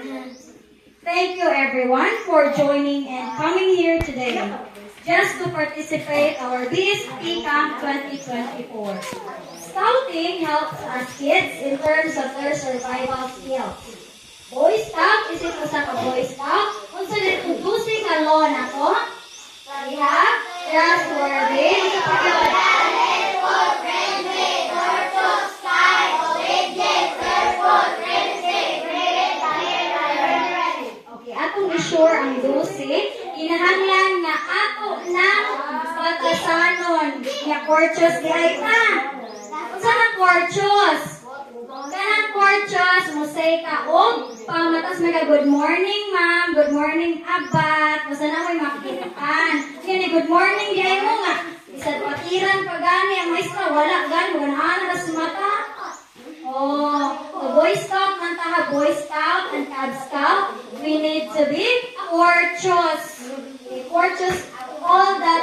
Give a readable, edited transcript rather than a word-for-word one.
Thank you everyone for joining and coming here today just to participate our BSP Camp 2024. Scouting helps us kids in terms of their survival skills. Boy Scout is ito sa ka-Boy Scout. Kung sa introducing a law na to, we have trustworthy, sa pagkakas. Sure ang dose, kinahanglan nga ato ng batasanon nga Courteous di ay pa. Unsa na Courteous? Kanang Courteous mo say ka og pamatas mga good morning ma'am, good morning abat, basta na mo'y makikitakan. Kini good morning di ay mo nga. Isad patiran pa gani ang maestra wala gani ganahan na sa mata. Oh, the Boy Scout, mantaha Boy Scout and Cub Scout, we need to be courteous. Be courteous to all that